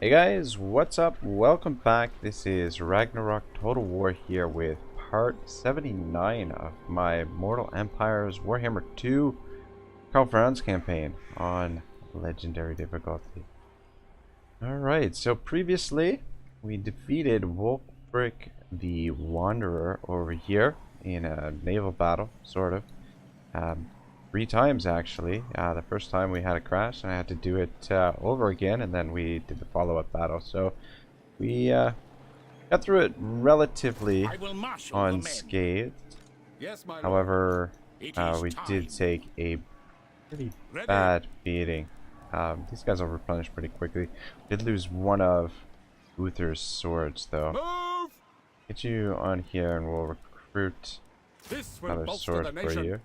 Hey guys, what's up? Welcome back. This is Ragnarok Total War here with part 79 of my Mortal Empires Warhammer 2 Karl Franz campaign on Legendary difficulty. Alright, so previously we defeated Wolfric the Wanderer over here in a naval battle, sort of. 3 times actually. The first time we had a crash and I had to do it over again, and then we did the follow-up battle. So we got through it relatively unscathed. Yes, my However, we did take a pretty bad beating. These guys will replenish pretty quickly. We did lose one of Uther's swords though. Move! Get you on here and we'll recruit another sword for you.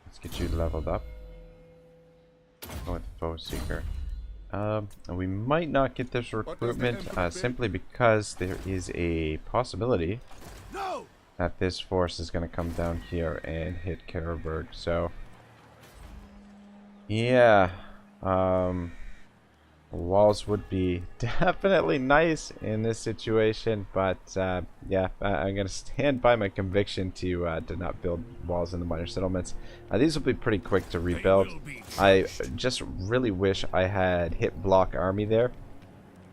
Let's get you leveled up. Go with Foe Seeker. And we might not get this recruitment simply because there is a possibility that this force is going to come down here and hit Karaberg. So, yeah, walls would be definitely nice in this situation, but yeah, I'm gonna stand by my conviction to not build walls in the minor settlements. These will be pretty quick to rebuild. I just really wish I had hit block army there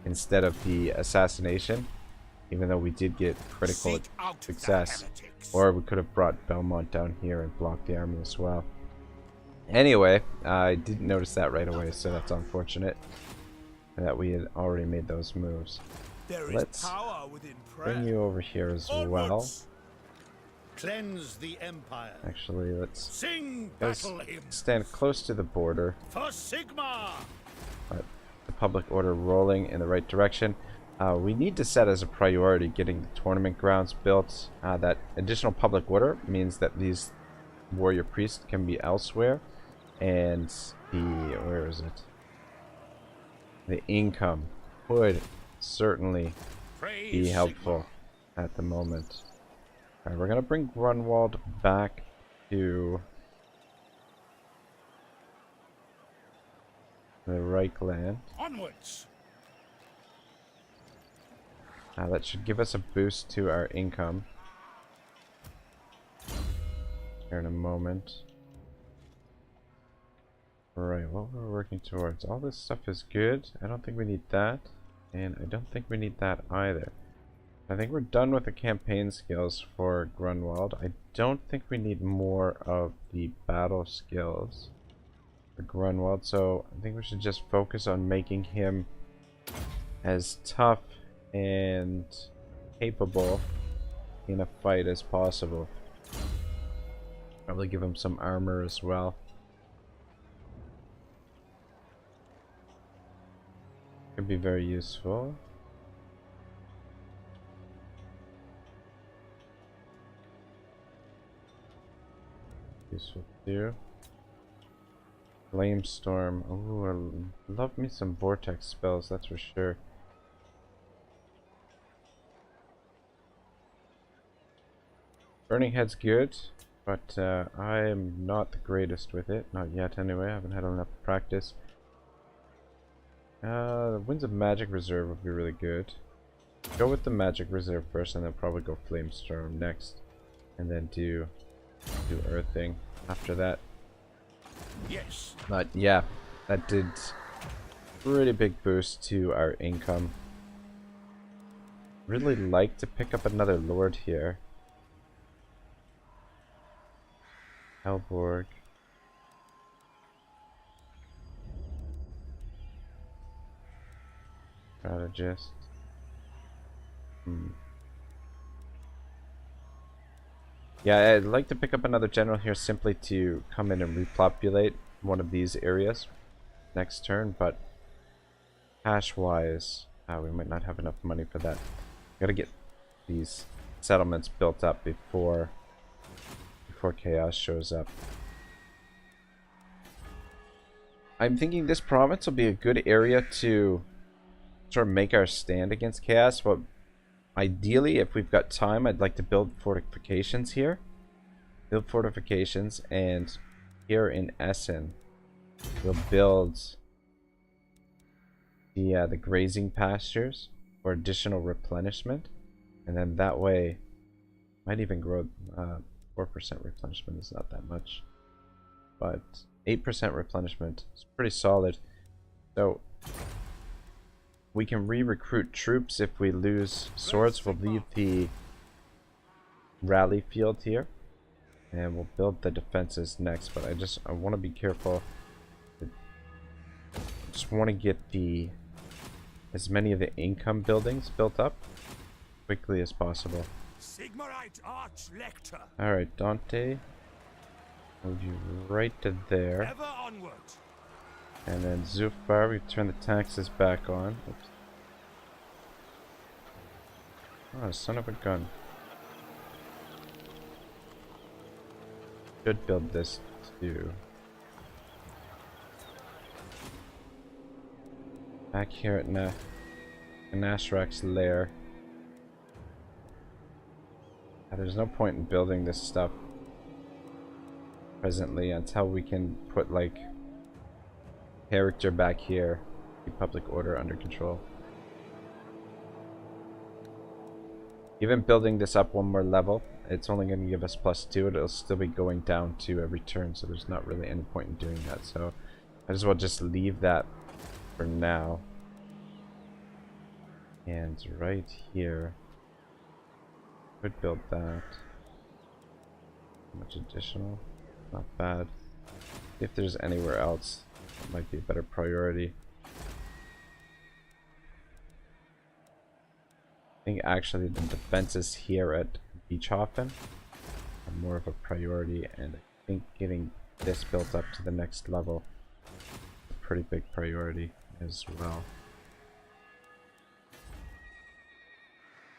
instead of the assassination, even though we did get critical success, or we could have brought Belmont down here and blocked the army as well. Anyway, I didn't notice that right away, so that's unfortunate that we had already made those moves. Let's bring you over here as well. Cleanse the empire. Actually, let's Sing stand close to the border. for Sigma. Let the public order rolling in the right direction. We need to set as a priority getting the tournament grounds built. That additional public order means that these warrior priests can be elsewhere, and where is it? The income would certainly be helpful at the moment. Alright, we're going to bring Grunwald back to the Wraight land. Onwards. That should give us a boost to our income here in a moment. Right, what we're working towards. All this stuff is good. I don't think we need that. And I don't think we need that either. I think we're done with the campaign skills for Grunwald. I don't think we need more of the battle skills for Grunwald. So I think we should just focus on making him as tough and capable in a fight as possible. Probably give him some armor as well. Could be very useful. Useful too. Flamestorm. Oh, I love me some vortex spells, that's for sure. Burning Head's good, but I am not the greatest with it. Not yet anyway, I haven't had enough practice. The Winds of Magic Reserve would be really good. Go with the Magic Reserve first, and then probably go Flamestorm next, and then do Earthing after that. Yes. But yeah, that did pretty big boost to our income. Really like to pick up another Lord here. Helborg. Strategist. Yeah, I'd like to pick up another general here simply to come in and repopulate one of these areas next turn, but cash wise, we might not have enough money for that. Gotta get these settlements built up before chaos shows up. I'm thinking this province will be a good area to sort of make our stand against chaos, but ideally, if we've got time, I'd like to build fortifications here. Build fortifications, and here in Essen, we'll build the grazing pastures for additional replenishment, and then that way might even grow. 4% replenishment is not that much, but 8% replenishment is pretty solid. So we can re-recruit troops if we lose swords. We'll leave the rally field here, and we'll build the defenses next. But I want to be careful. I just want to get as many of the income buildings built up quickly as possible. Alright, Dante, move you right to there. And then Zufar, we turn the taxes back on. Oops. Oh, son of a gun. Should build this too. Back here at Nasrak's lair. There's no point in building this stuff presently until we can put like character back here, keep public order under control. Even building this up one more level, it's only going to give us +2. It'll still be going down to every turn, so there's not really any point in doing that. So I just want to just leave that for now. And right here, could build that. How much additional? Not bad. If there's anywhere else, it might be a better priority. I think actually the defenses here at Beechhofen are more of a priority, and I think getting this built up to the next level is a pretty big priority as well.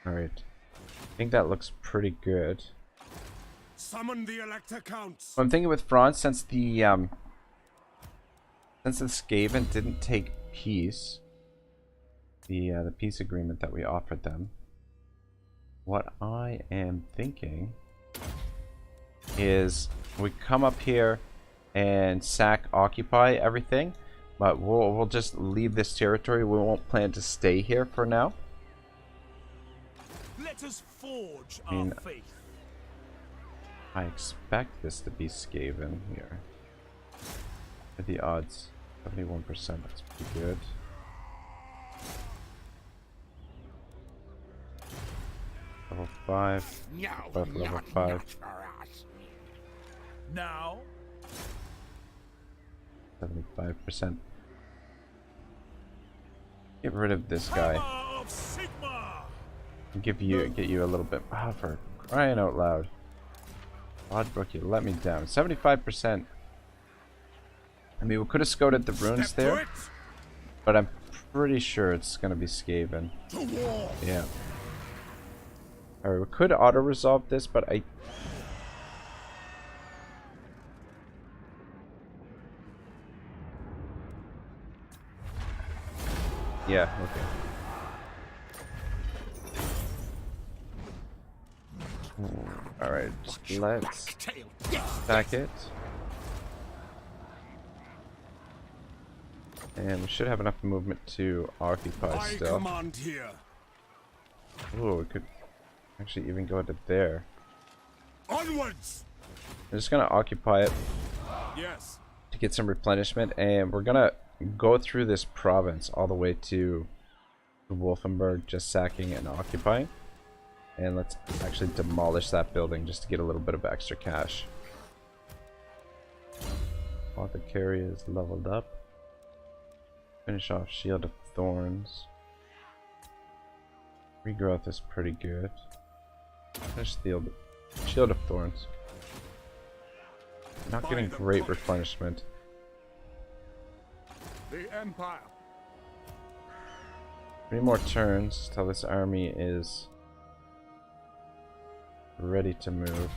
Alright. I think that looks pretty good. Summon the Elector Counts. I'm thinking with France, since the Skaven didn't take peace, the peace agreement that we offered them, what I am thinking is we come up here and occupy everything, but we'll just leave this territory. We won't plan to stay here for now. Let us forge our faith. I expect this to be Skaven here. At the odds, 71%, that's pretty good. Level 5. Both level 5. Now 75%. Get rid of this guy. Get you a little bit. Ah, for crying out loud. Oddbrook, you let me down. 75%. I mean, we could have scouted the runes there, but I'm pretty sure it's gonna be Skaven. Yeah. Alright, we could auto-resolve this, but I... Yeah, okay. Alright, let's attack it. And we should have enough movement to occupy still. Ooh, we could actually even go to there. Onwards! I'm just gonna occupy it to get some replenishment, and we're gonna go through this province all the way to Wolfenburg, just sacking and occupying. And let's actually demolish that building just to get a little bit of extra cash. Apothecary is leveled up. Finish off Shield of Thorns. Regrowth is pretty good. Finish Shield of Thorns. Not getting great replenishment. The Empire. 3 more turns till this army is ready to move.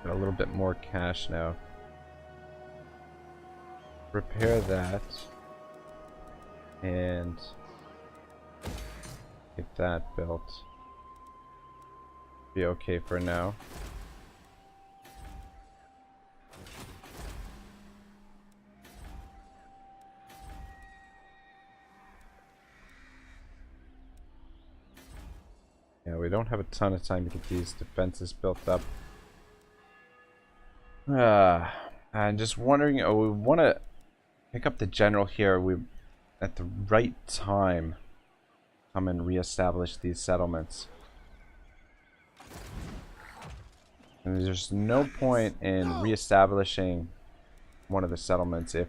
Got a little bit more cash now. Repair that and get that built. Be okay for now. we don't have a ton of time to get these defenses built up. I'm just wondering, we want to pick up the general here. We, at the right time, come and reestablish these settlements. And there's no point in reestablishing one of the settlements if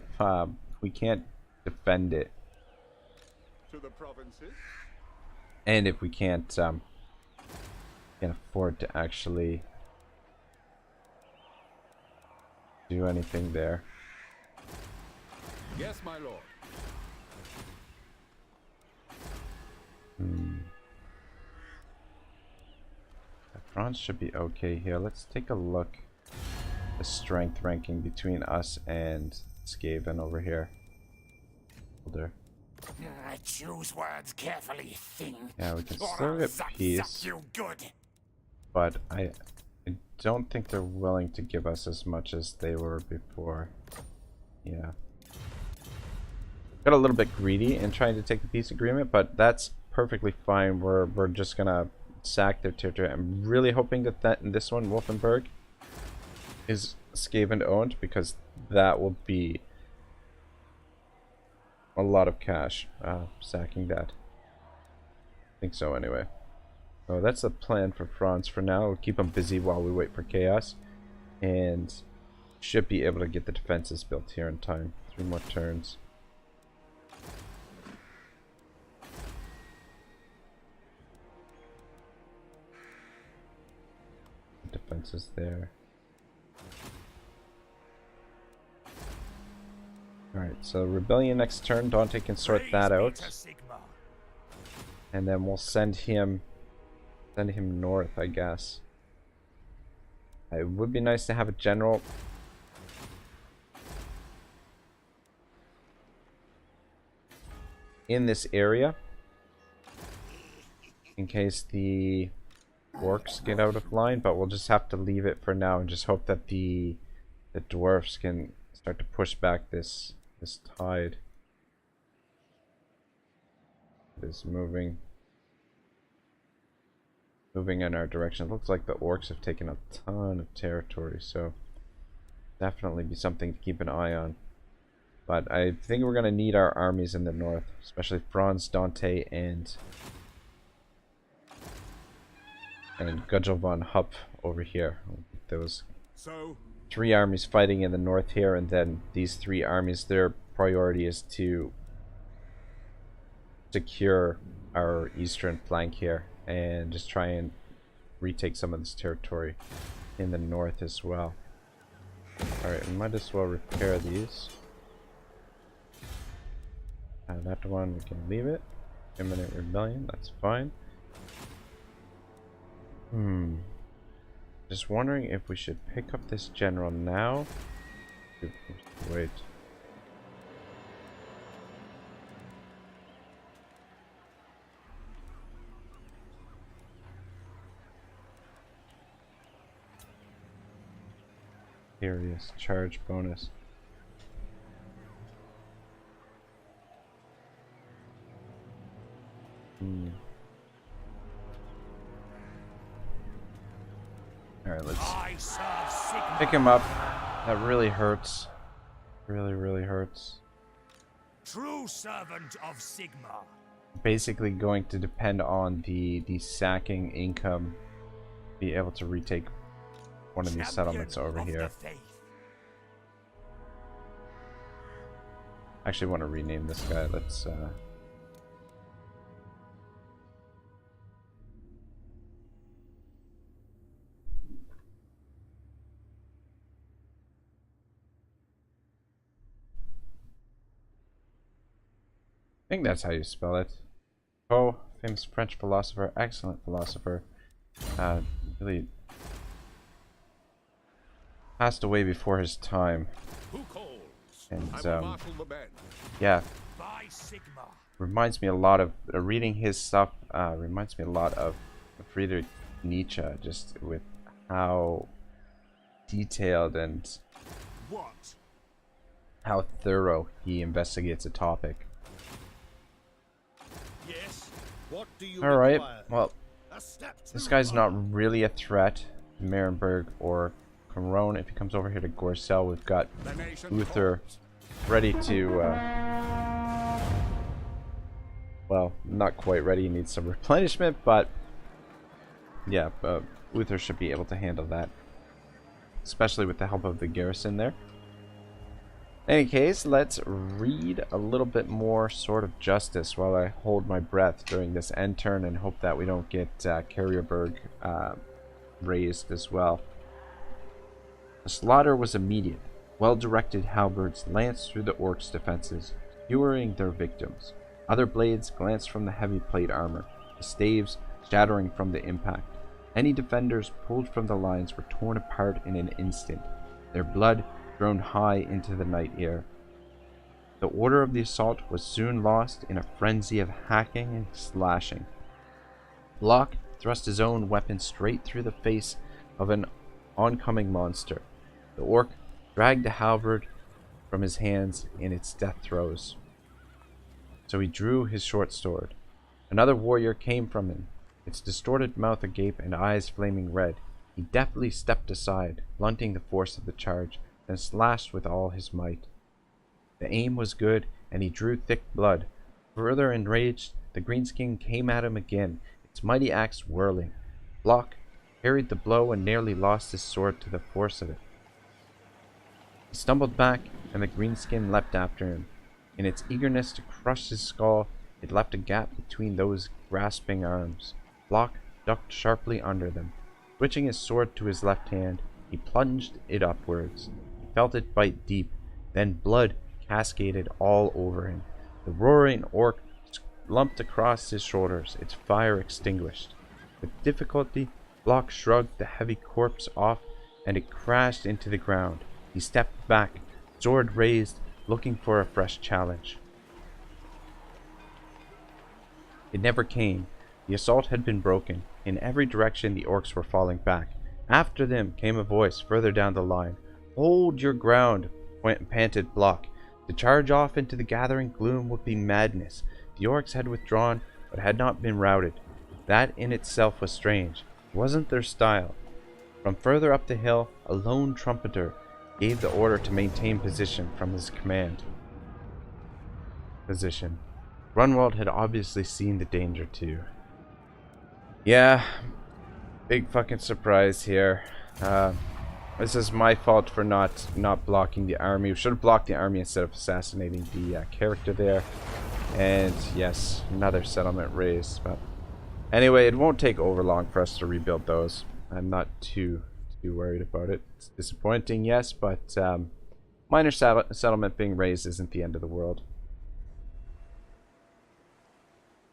we can't defend it. To the provinces. And if we can't afford to actually do anything there. Yes, my lord. Franz should be okay here. Let's take a look at the strength ranking between us and Skaven over here. Choose words carefully, thing. Yeah, we can still get peace, but I don't think they're willing to give us as much as they were before. Yeah. Got a little bit greedy in trying to take the peace agreement, but that's perfectly fine. We're just gonna sack their territory. I'm really hoping that this one, Wolfenburg, is Skaven owned, because that will be a lot of cash, sacking that. I think so anyway. So that's the plan for Franz for now. We'll keep him busy while we wait for chaos, and should be able to get the defenses built here in time. 3 more turns. Defenses there. Alright, so Rebellion next turn. Dante can sort that out. And then we'll send him north, I guess. It would be nice to have a general in this area in case the orcs get out of line, but we'll just have to leave it for now and just hope that the dwarfs can start to push back this tide. It is moving in our direction. It looks like the orcs have taken a ton of territory, so definitely be something to keep an eye on. But I think we're going to need our armies in the north, especially Franz, Dante, and Gudjel von Hupp over here. Those 3 armies fighting in the north here, and then these 3 armies, their priority is to secure our eastern flank here and just try and retake some of this territory in the north as well. Alright, we might as well repair these. That one we can leave it. Imminent rebellion, that's fine. Just wondering if we should pick up this general now. Wait. Serious charge bonus. Alright, let's pick him up. That really hurts. Really hurts. True servant of Sigma. Basically going to depend on the sacking income. Be able to retake one of these settlements over here. Actually want to rename this guy. Let's I think that's how you spell it. Oh, famous French philosopher, excellent philosopher. Really passed away before his time. And yeah, reminds me a lot of reading his stuff. Reminds me a lot of Friedrich Nietzsche, just with how detailed and how thorough he investigates a topic. Yes. What do you All right. require? Well, This guy's not really a threat. Marienburg or Corone. If he comes over here to Gorcel, we've got Uther ready to, well, not quite ready. He needs some replenishment, but yeah, Uther should be able to handle that, especially with the help of the garrison there. In any case, let's read a little bit more Sword of Justice while I hold my breath during this end turn and hope that we don't get Carrierburg raised as well. The slaughter was immediate. Well-directed halberds lanced through the orcs' defenses, skewering their victims. Other blades glanced from the heavy plate armor, the staves shattering from the impact. Any defenders pulled from the lines were torn apart in an instant, their blood thrown high into the night air. The order of the assault was soon lost in a frenzy of hacking and slashing. Locke thrust his own weapon straight through the face of an oncoming monster. The orc dragged the halberd from his hands in its death throes. So he drew his short sword. Another warrior came from him, its distorted mouth agape and eyes flaming red. He deftly stepped aside, blunting the force of the charge, then slashed with all his might. The aim was good, and he drew thick blood. Further enraged, the greenskin came at him again, its mighty axe whirling. Locke parried the blow and nearly lost his sword to the force of it. He stumbled back, and the greenskin leapt after him. In its eagerness to crush his skull, it left a gap between those grasping arms. Locke ducked sharply under them. Switching his sword to his left hand, he plunged it upwards. He felt it bite deep, then blood cascaded all over him. The roaring orc lumped across his shoulders, its fire extinguished. With difficulty, Locke shrugged the heavy corpse off, and it crashed into the ground. He stepped back, sword raised, looking for a fresh challenge. It never came. The assault had been broken. In every direction the orcs were falling back. After them came a voice further down the line. "Hold your ground," panted Locke. To charge off into the gathering gloom would be madness. The orcs had withdrawn, but had not been routed. That in itself was strange. It wasn't their style. From further up the hill, a lone trumpeter gave the order to maintain position from his command. Grunwald had obviously seen the danger too. Yeah, big fucking surprise here. This is my fault for not blocking the army. We should have blocked the army instead of assassinating the character there. And yes, another settlement raised. But anyway, it won't take over long for us to rebuild those. I'm not too worried about it. It's disappointing, yes, but minor settlement being raised isn't the end of the world.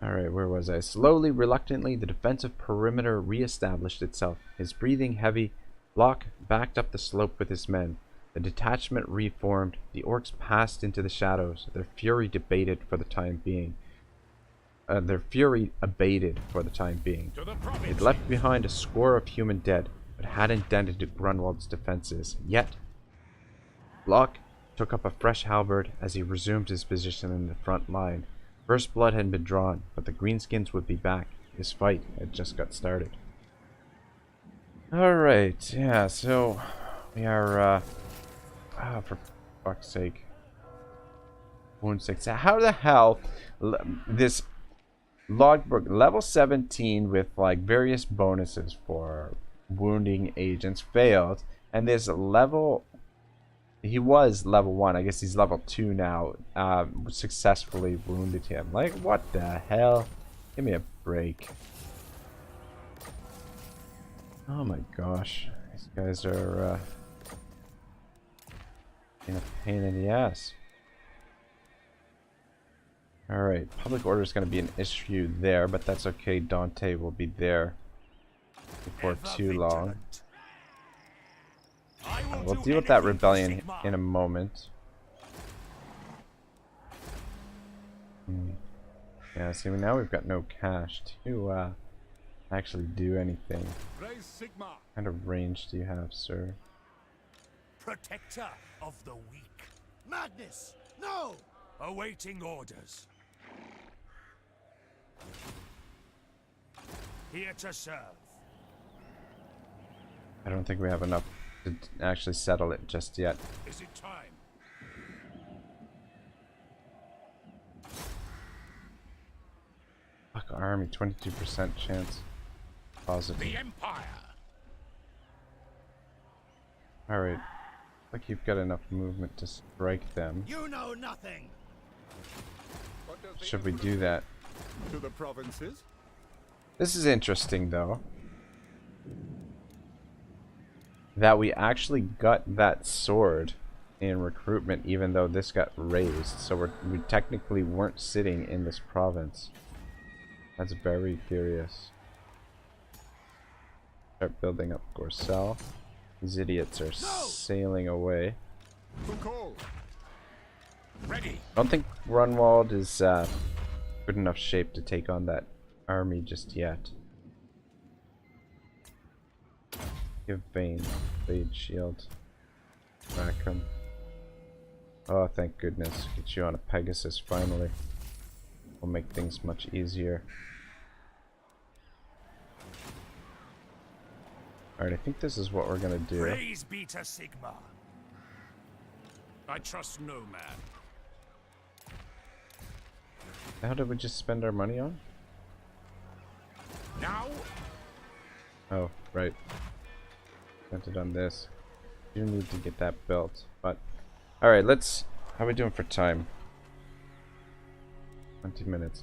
Alright, where was I? Slowly, reluctantly, the defensive perimeter re-established itself. His breathing heavy, Locke backed up the slope with his men. The detachment reformed. The orcs passed into the shadows. Their fury abated for the time being. It left behind a score of human dead, but hadn't dented Grunwald's defenses. Yet, Locke took up a fresh halberd as he resumed his position in the front line. First blood had been drawn, but the greenskins would be back. This fight had just got started. Alright, yeah, so we are, for fuck's sake. Wound 6. How the hell this logbook, level 17 with like various bonuses for wounding agents failed, and this level, he was level 1, I guess he's level 2 now, successfully wounded him. Like, what the hell? Give me a break. Oh my gosh, these guys are in a pain in the ass. Alright, public order is going to be an issue there, but that's okay. Dante will be there before too long. We'll deal with that rebellion in a moment. Yeah, see, now we've got no cash to actually do anything. What kind of range do you have, sir? Protector of the weak. Madness! No! Awaiting orders. Here to serve. I don't think we have enough to actually settle it just yet. Is it time? Fuck, army, 22% chance. Positive. The Empire. Alright. Like you've got enough movement to strike them. You know nothing. What does the Should we Emperor do that? to the provinces? This is interesting though. That we actually got that sword in recruitment even though this got raised. So we technically weren't sitting in this province. That's very curious. Start building up Gorcel. These idiots are sailing away. To call. Ready. I don't think Grunwald is good enough shape to take on that army just yet. Give Bane Blade Shield. Rack him. Oh, thank goodness. Get you on a Pegasus finally. Will make things much easier. Alright, I think this is what we're gonna do. Praise be to Sigma. I trust no man. How did we just spend our money on? Now, Oh, right. Spent it on this. You need to get that built. But alright, let's... How are we doing for time? 20 minutes.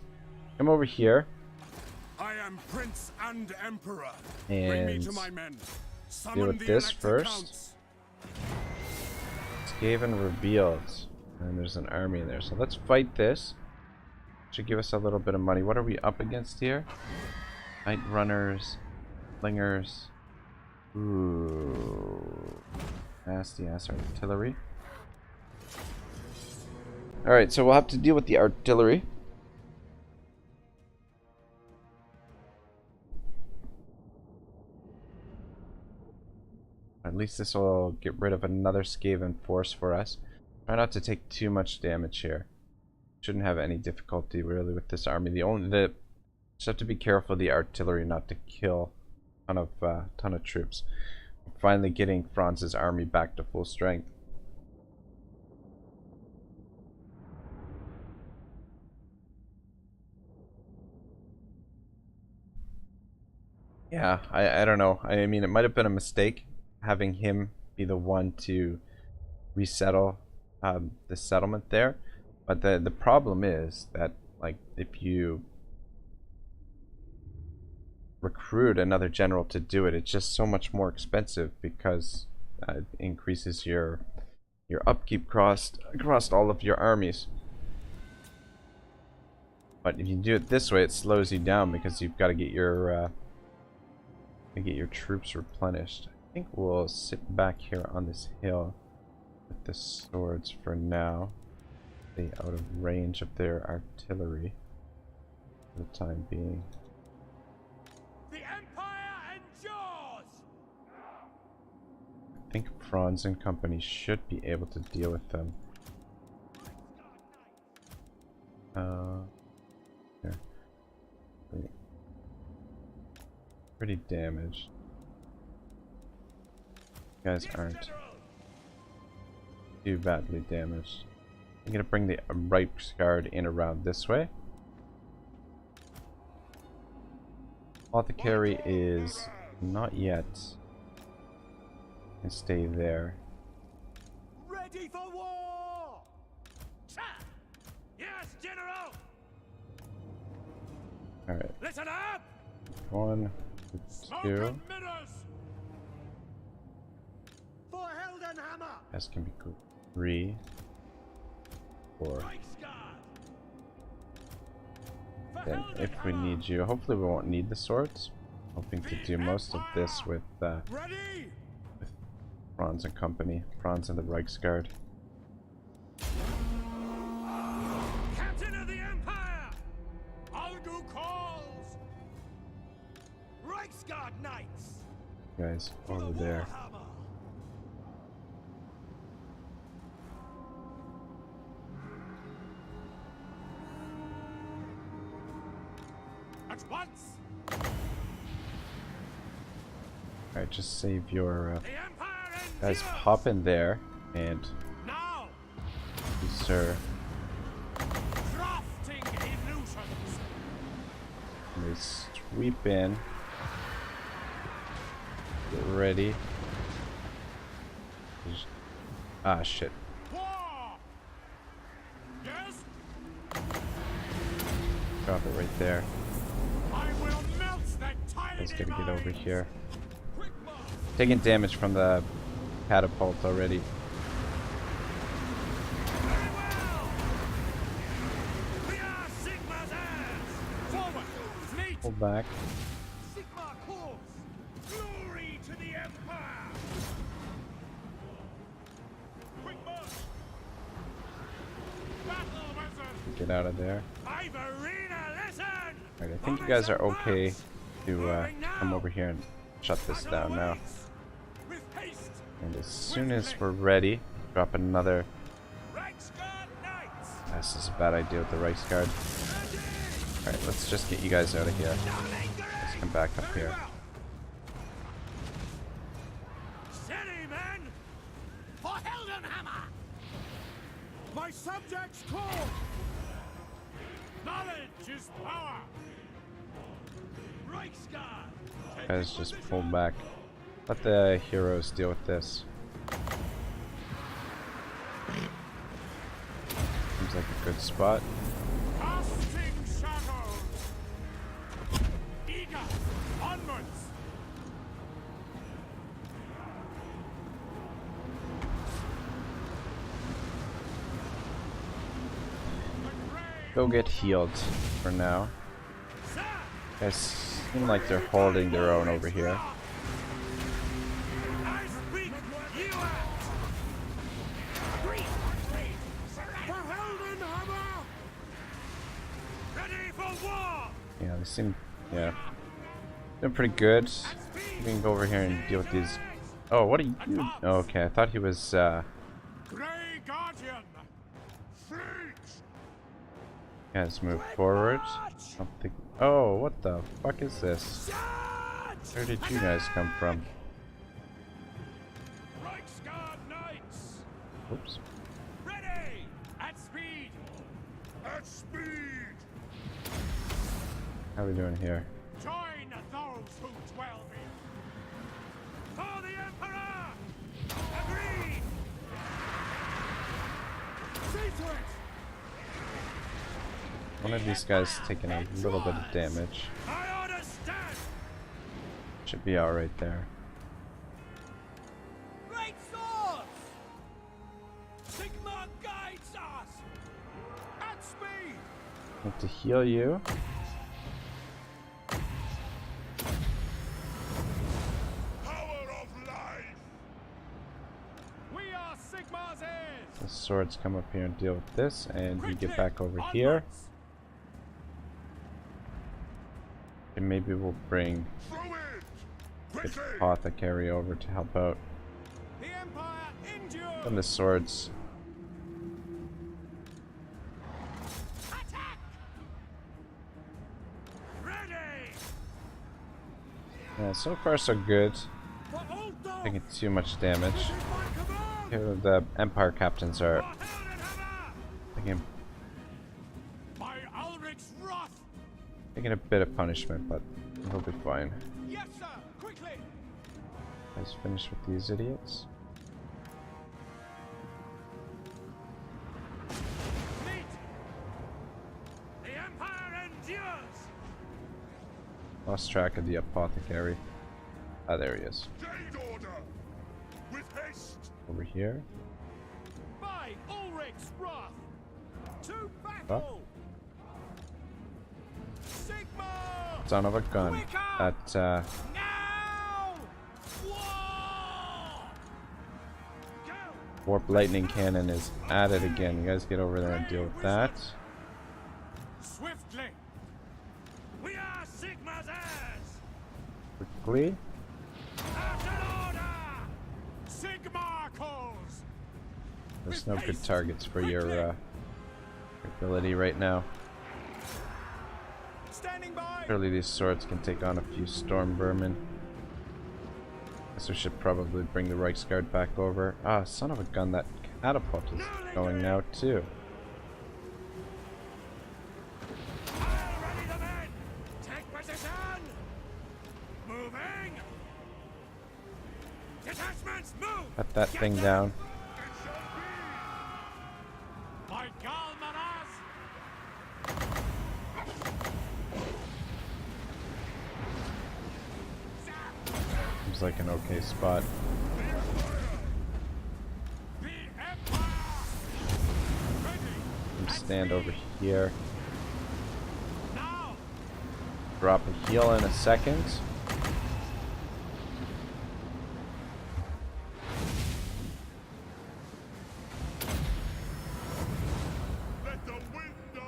Come over here. I am Prince and Emperor. And Bring me to my men. deal Summon with the this elected first. counts. Skaven revealed. And there's an army in there. So let's fight this. Should give us a little bit of money. What are we up against here? Night runners. Slingers. Ooh. Nasty ass artillery. Alright, so we'll have to deal with the artillery. At least this will get rid of another Skaven force for us. Try not to take too much damage here. Shouldn't have any difficulty really with this army. Just have to be careful of the artillery not to kill a ton of troops. Finally getting Franz's army back to full strength. Yeah, I don't know. I mean, it might have been a mistake having him be the one to resettle the settlement there, but the problem is that, like, if you recruit another general to do it, it's just so much more expensive because it increases your upkeep cost across all of your armies. But if you do it this way, it slows you down because you've got to get your troops replenished. I think we'll sit back here on this hill with the swords for now. Stay out of range of their artillery for the time being. The Empire endures. I think Franz and company should be able to deal with them. Here. Pretty damaged. You guys aren't too badly damaged. I'm gonna bring the Wraight guard in around this way. Apothecary is not yet. Can stay there. Ready for war! Yes, General. Alright. Listen up. 1, Smoke 2. and mirrors. For Heldenhammer! This can be good. 3, 4. Reichsguard. For Then if we Heldenhammer. need you, hopefully we won't need the swords. Hoping to do most of this with Ready. Franz and company. Franz and the Reichsguard. Captain of the Empire. Algu calls. Reichsguard Knights! Guys, For the over there. Warhammer! At once. Alright, just save your The Empire guys. endures! Pop in there and Now, you, sir. crafting illusions. They sweep in. Get ready. Ah, shit. War! Yes, Drop it right there. I will melt that tiny Guys gotta get over minds. here. Quick march. Taking damage from the catapult already. Very well. We are Sigma's heirs. Forward, fleet. Pull back. Sigma calls. Glory to the Empire. Quick march. Battle wizard. Get out of there. I've arena lesson. Alright, I think you guys are okay to come over here and shut this down now. With haste. And as soon as we're ready, drop another. Reichsguard knights. This is a bad idea with the Reichsguard. Alright, let's just get you guys out of here. Let's come back up here. Steady, men. For Heldenhammer. My subjects call! Knowledge is power. Reichsguard! Guys, just pull back. Let the heroes deal with this. Seems like a good spot. Casting shadows. Eager. Onwards. Go get healed for now. Sir. Guys seem like they're holding their own over here. I speak. You act. For Heldenhammer! Ready for war. Yeah, they seem, yeah, they're pretty good. We can go over here and deal with these. Oh, what are you? Oh, okay, I thought he was. Grey Guardian. Fleet. Guys, move forward. I don't think. Oh, what the fuck is this? Where did you guys come from? Reichsguard knights. Oops. Ready. At speed. At speed. How are we doing here? Join those who dwell here. For the Emperor! Agreed! See to it! One of these guys taking a little bit of damage. I order stand! Should be alright there. Great swords! Sigma guides us! At speed! Need to heal you. Power of life! We are Sigma's heirs! The swords come up here and deal with this, and you get back over here. And maybe we'll bring the apothecary over to help out. The Empire endures! And the swords. Attack! Ready! Yeah, so far so good. For Ulfdorf! Taking too much damage. This is my command! Here, the Empire captains are For Heldenhammer! taking, By Ulrich's wrath! taking a bit of punishment, but they'll be fine. Yes, sir! Quickly! Guys, finish with these idiots. Fleet! The Empire endures! Lost track of the apothecary. Ah, there he is. Gain order! With haste! Over here. By Ulrich's wrath! To battle! Sigma! Son of a gun. That, Now! War! Go! warp lightning cannon is at it again. You guys get over there and deal with that. Swiftly! We are Sigma's heirs! Quickly. Out of order! Sigma calls! There's no good targets for your ability right now. Standing by! Surely these swords can take on a few storm vermin. Guess we should probably bring the Reichsguard back over. Ah, son of a gun, that catapult is going now too. Ready the men! Take position! Moving! Detachments, move! Cut that thing down. By Karl Franz! Seems like an okay spot. The Empire! Ready! Stand over here. Now! Drop a heal in a second.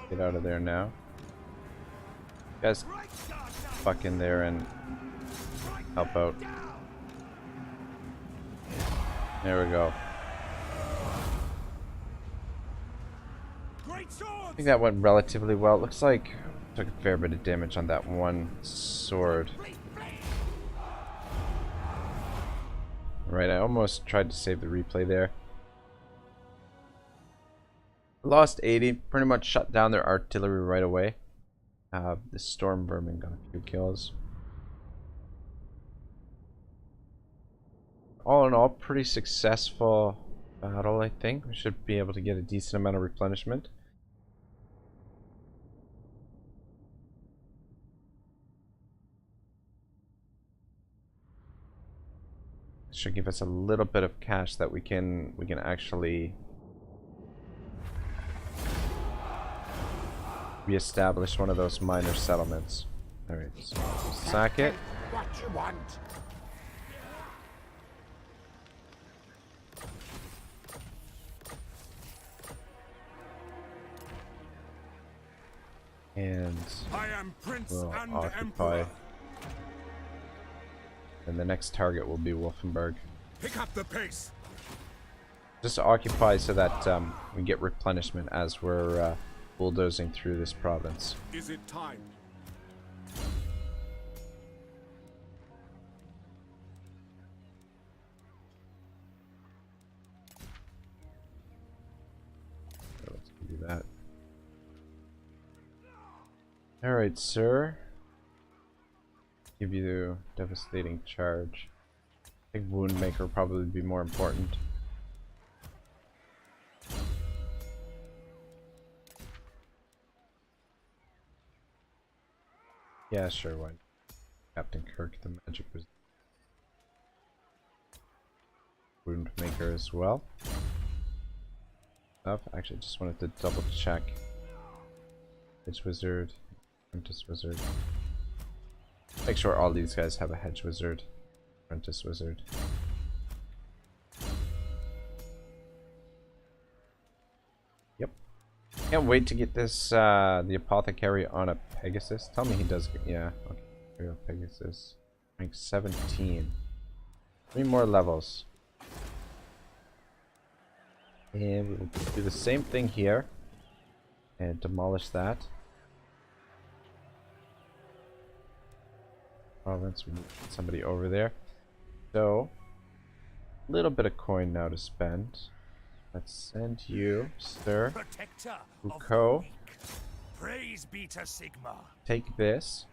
Get out of there now. You guys, fuck in there and help out. There we go. I think that went relatively well. It looks like I took a fair bit of damage on that one sword. Right, I almost tried to save the replay there. Lost 80, pretty much shut down their artillery right away. The storm vermin got a few kills. All in all, pretty successful battle, I think. We should be able to get a decent amount of replenishment. Should give us a little bit of cash that we can actually reestablish one of those minor settlements. Alright, so sack it. What you want? And I am Prince we'll and occupy. Emperor. And the next target will be Wolfenburg. Pick up the pace. Just occupy so that we get replenishment as we're bulldozing through this province. Is it time? So let's do that. Alright, sir. Give you devastating charge. I think Wound Maker will probably be more important. Yeah, sure, why? Captain Kirk, the magic was Wound Maker as well. Actually, just wanted to double check. Hedge Wizard, Apprentice Wizard. Make sure all these guys have a Hedge Wizard, Apprentice Wizard. Yep. Can't wait to get this, the Apothecary on a Pegasus. Tell me he does, yeah. Okay, Imperial Pegasus. Rank 17. 3 more levels. And we'll do the same thing here. And demolish that. Province, we need somebody over there. So, a little bit of coin now to spend. Let's send you, sir, Protector Uko. of the weak. Praise be to Sigma. Take this.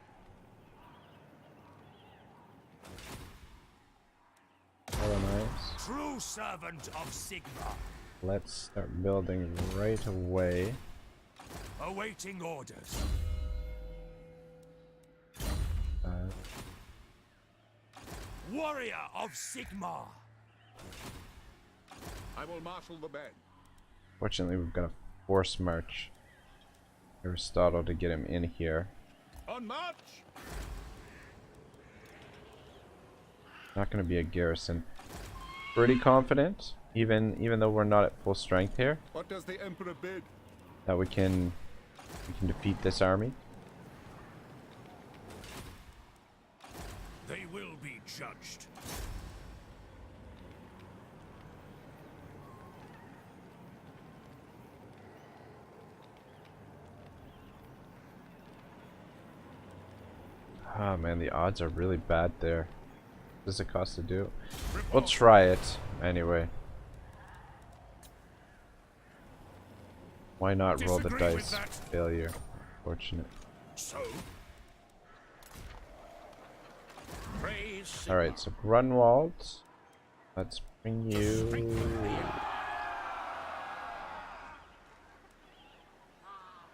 Colonize. True servant of Sigma. Let's start building right away. Awaiting orders. Warrior of Sigma. I will marshal the men. Fortunately, we've got a force march Aristotle to get him in here. On march! Not going to be a garrison. Pretty confident, even though we're not at full strength here, What does the Emperor bid? that we can defeat this army. They will be judged. Ah man, the odds are really bad there. does it cost to do? We'll try it anyway. Why not roll the dice? Failure. Fortunate. So. Praise. Alright, so Grunwald. Let's bring you.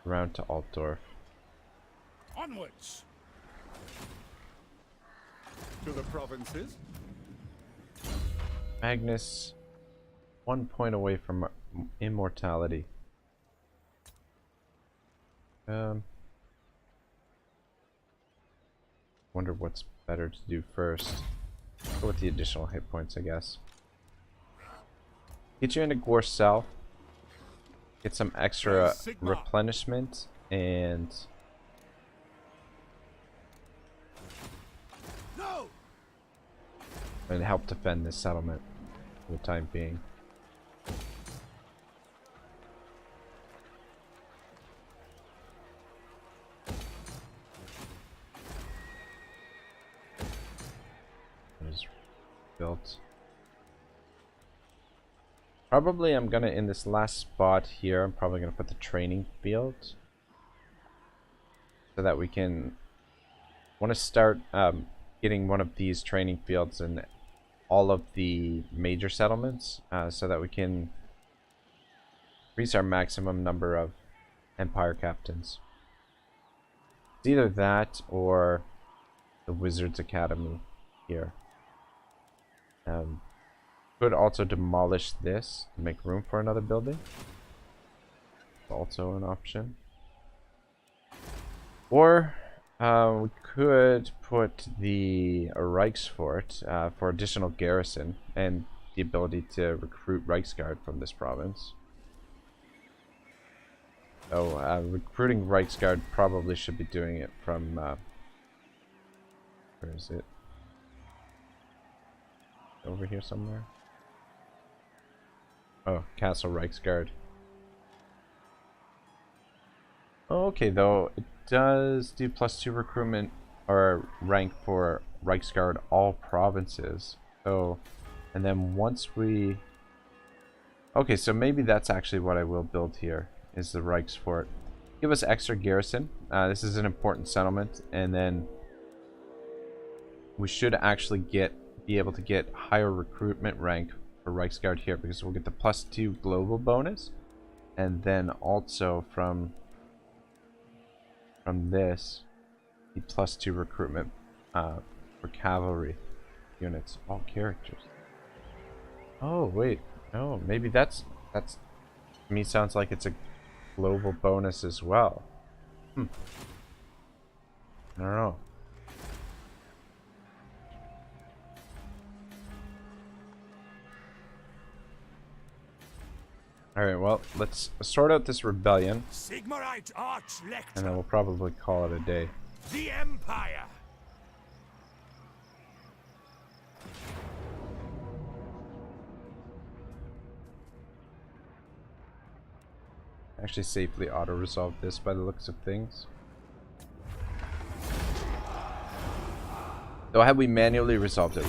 Around to Altdorf. Onwards. To the provinces. Magnus, 1 point away from immortality. Wonder what's better to do first. Go with the additional hit points, I guess. Get you into Gorsel. Get some extra replenishment and help defend this settlement for the time being. Is built. Probably I'm gonna, in this last spot here, I'm probably gonna put the training field so that we can want to start getting one of these training fields in all of the major settlements, so that we can increase our maximum number of Empire captains. It's either that or the Wizards Academy here. Could also demolish this to make room for another building. Also an option. Or we could put the Reichsfort for additional garrison and the ability to recruit Reichsguard from this province. So recruiting Reichsguard probably should be doing it from where is it? Over here somewhere? Oh, Castle Reichsguard. Okay, though, it does do +2 recruitment or rank for Reichsguard all provinces. So, and then once we... Okay, so maybe that's actually what I will build here, is the Reichsfort. Give us extra garrison. This is an important settlement, and then we should actually be able to get higher recruitment rank for Reichsguard here, because we'll get the +2 global bonus, and then also from this the +2 recruitment for cavalry units, all characters. Oh wait, no, maybe that's to me sounds like it's a global bonus as well. I don't know. Alright, well, let's sort out this rebellion, Sigmarite Archlector. and then we'll probably call it a day. The Empire. Actually safely auto-resolve this by the looks of things. Though had we manually resolved it,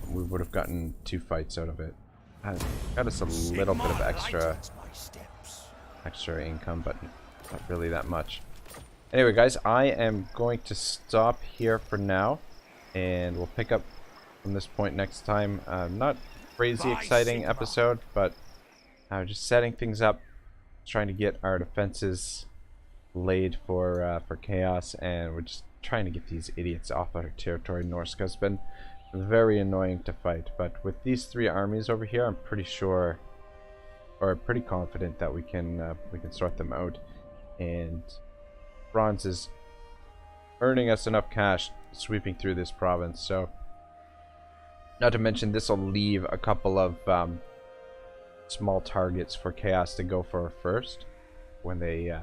we would have gotten 2 fights out of it. Got us a little bit of extra income, but not really that much. Anyway, guys, I am going to stop here for now, and we'll pick up from this point next time. Not crazy exciting episode, but just setting things up, trying to get our defenses laid for chaos, and we're just trying to get these idiots off our territory. Norska has been very annoying to fight, but with these 3 armies over here, I'm pretty sure, or pretty confident that we can sort them out. And Franz is earning us enough cash sweeping through this province. So, not to mention, this will leave a couple of small targets for chaos to go for first when they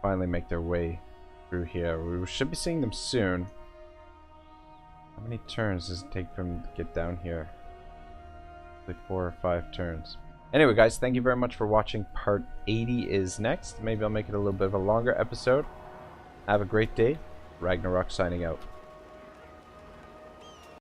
finally make their way through here. We should be seeing them soon. How many turns does it take for them to get down here? Like 4 or 5 turns. Anyway, guys, thank you very much for watching. Part 80 is next. Maybe I'll make it a little bit of a longer episode. Have a great day. Ragnarok signing out.